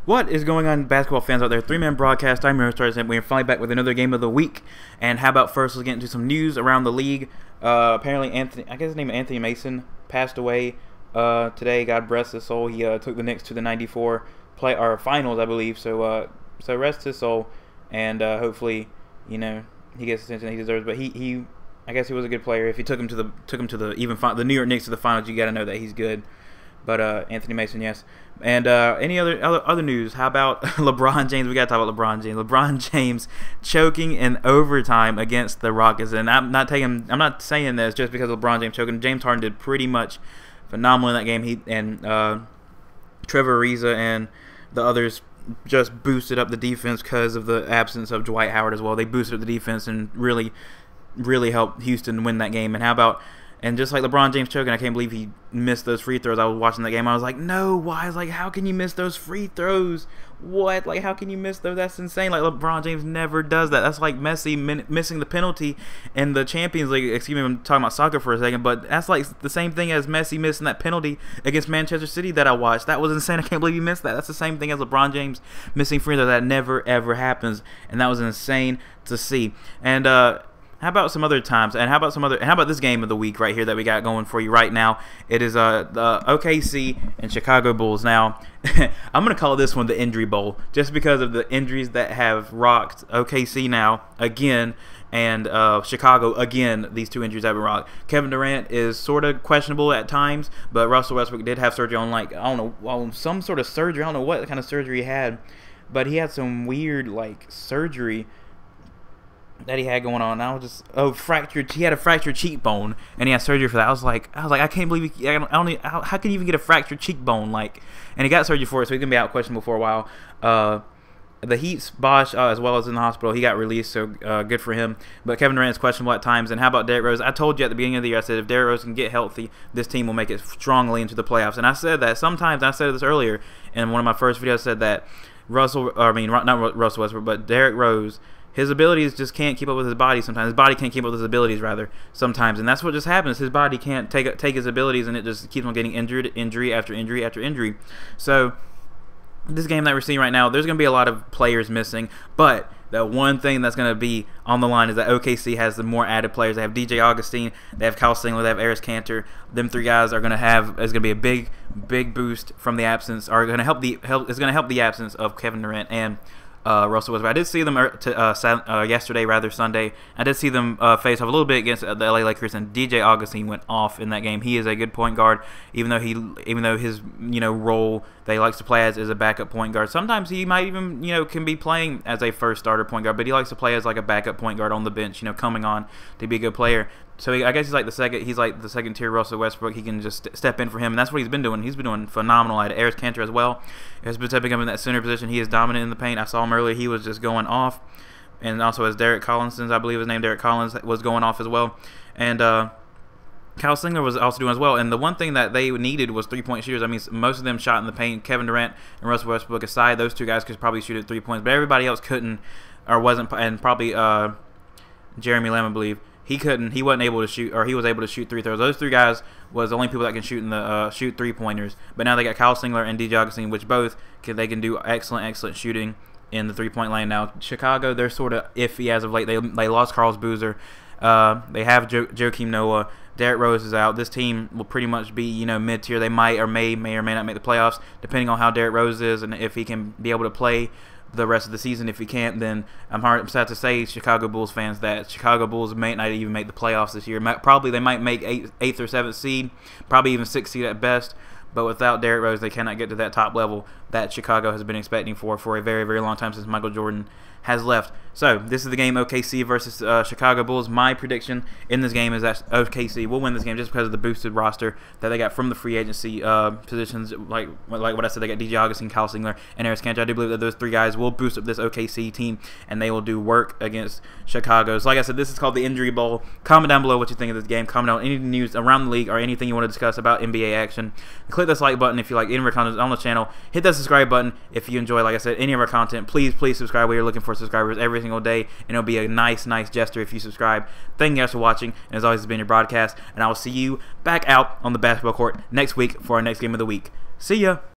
What is going on, basketball fans out there? Three-man broadcast. I'm your host, and we're finally back with another game of the week. And how about first, let's get into some news around the league. Apparently, his name is Anthony Mason, passed away today. God rest his soul. He took the Knicks to the '94 finals, I believe. So rest his soul, and hopefully, he gets the attention he deserves. But I guess he was a good player. If he took him to the New York Knicks to the finals, you got to know that he's good. But Anthony Mason, yes. And any other news? How about LeBron James? We got to talk about LeBron James. LeBron James choking in overtime against the Rockets. And I'm not saying this just because of LeBron James choking. James Harden did pretty much phenomenal in that game. Trevor Ariza and the others just boosted up the defense because of the absence of Dwight Howard as well. They boosted up the defense and really helped Houston win that game. And how about... And just like LeBron James choking, I can't believe he missed those free throws. I was watching that game. I was like, no, why? I was like, how can you miss those free throws? What? Like, how can you miss those? That's insane. Like, LeBron James never does that. That's like Messi missing the penalty in the Champions League. Excuse me, I'm talking about soccer for a second, but that's like the same thing as Messi missing that penalty against Manchester City that I watched. That was insane. I can't believe he missed that. That's the same thing as LeBron James missing free throws. That never, ever happens, and that was insane to see. And, how about some other times? And how about this game of the week right here that we got going for you right now? It is the OKC and Chicago Bulls. Now, I'm going to call this one the Injury Bowl just because of the injuries that have rocked OKC now again and Chicago again. These two injuries have been rocked. Kevin Durant is sort of questionable at times, but Russell Westbrook did have surgery on, like, I don't know, some sort of surgery. I don't know what kind of surgery he had, but he had some weird, like, surgery that he had going on. I was just fractured. He had a fractured cheekbone, and he had surgery for that. I was like, I can't believe how can you even get a fractured cheekbone? Like, and he got surgery for it, so he's gonna be out questionable for a while. The Heat's Bosh, as well as in the hospital, he got released, so good for him. But Kevin Durant is questionable at times. And how about Derrick Rose? I told you at the beginning of the year, I said if Derrick Rose can get healthy, this team will make it strongly into the playoffs. And I said that sometimes. I said this earlier in one of my first videos. I said that not Russell Westbrook, but Derrick Rose. His abilities just can't keep up with his body sometimes. His body can't keep up with his abilities, rather, sometimes. And that's what just happens. His body can't take his abilities, and it just keeps on getting injury after injury after injury. So this game that we're seeing right now, there's going to be a lot of players missing. But the one thing that's going to be on the line is that OKC has the more added players. They have DJ Augustine, they have Kyle Singler, they have Enes Kanter. Them three guys are going to have is going to be a big boost from the absence. Are going to help the absence of Kevin Durant and Russell Westbrook. I did see them yesterday, Sunday. I did see them face off a little bit against the LA Lakers, and DJ Augustine went off in that game. He is a good point guard, even though his role that he likes to play as is a backup point guard. Sometimes he might even can be playing as a first starter point guard, but he likes to play as like a backup point guard on the bench, coming on to be a good player. So I guess he's like the second tier Russell Westbrook. He can just step in for him, and that's what he's been doing. He's been doing phenomenal at Enes Kanter as well. He's been stepping up in that center position. He is dominant in the paint. I saw him earlier. He was just going off, and also as Derek Collins, I believe his name, Derek Collins, was going off as well, and Kyle Singler was also doing as well. And the one thing that they needed was three-point shooters. I mean, most of them shot in the paint. Kevin Durant and Russell Westbrook aside, those two guys could probably shoot at 3 points, but everybody else couldn't or wasn't, and probably Jeremy Lamb, I believe. He wasn't able to shoot, or he was able to shoot three throws. Those three guys was the only people that can shoot in the shoot 3-pointers. But now they got Kyle Singler and DJ Augustine, which both can do excellent shooting in the 3-point lane. Now Chicago, they're sort of iffy as of late. They lost Carlos Boozer. They have Joakim Noah. Derrick Rose is out. This team will pretty much be mid-tier. They may or may not make the playoffs, depending on how Derrick Rose is and if he can be able to play the rest of the season. If he can't, then I'm sad to say, Chicago Bulls fans, that Chicago Bulls may not even make the playoffs this year. Probably they might make 8th or 7th seed, probably even 6th seed at best. But without Derrick Rose, they cannot get to that top level that Chicago has been expecting for a very, very long time, since Michael Jordan has left. So this is the game, OKC versus Chicago Bulls. My prediction in this game is that OKC will win this game just because of the boosted roster that they got from the free agency positions. Like what I said, they got DJ Augustine, Kyle Singler, and Enes Kanter. I do believe that those three guys will boost up this OKC team, and they will do work against Chicago. So like I said, this is called the Injury Bowl. Comment down below what you think of this game. Comment on any news around the league or anything you want to discuss about NBA action. Click this like button if you like any of our content on the channel. Hit that subscribe button if you enjoy, like I said, any of our content. Please subscribe. We are looking for subscribers every single day, and it'll be a nice gesture if you subscribe. Thank you guys for watching, and as always, it's been your broadcast, and I will see you back out on the basketball court next week for our next game of the week. See ya!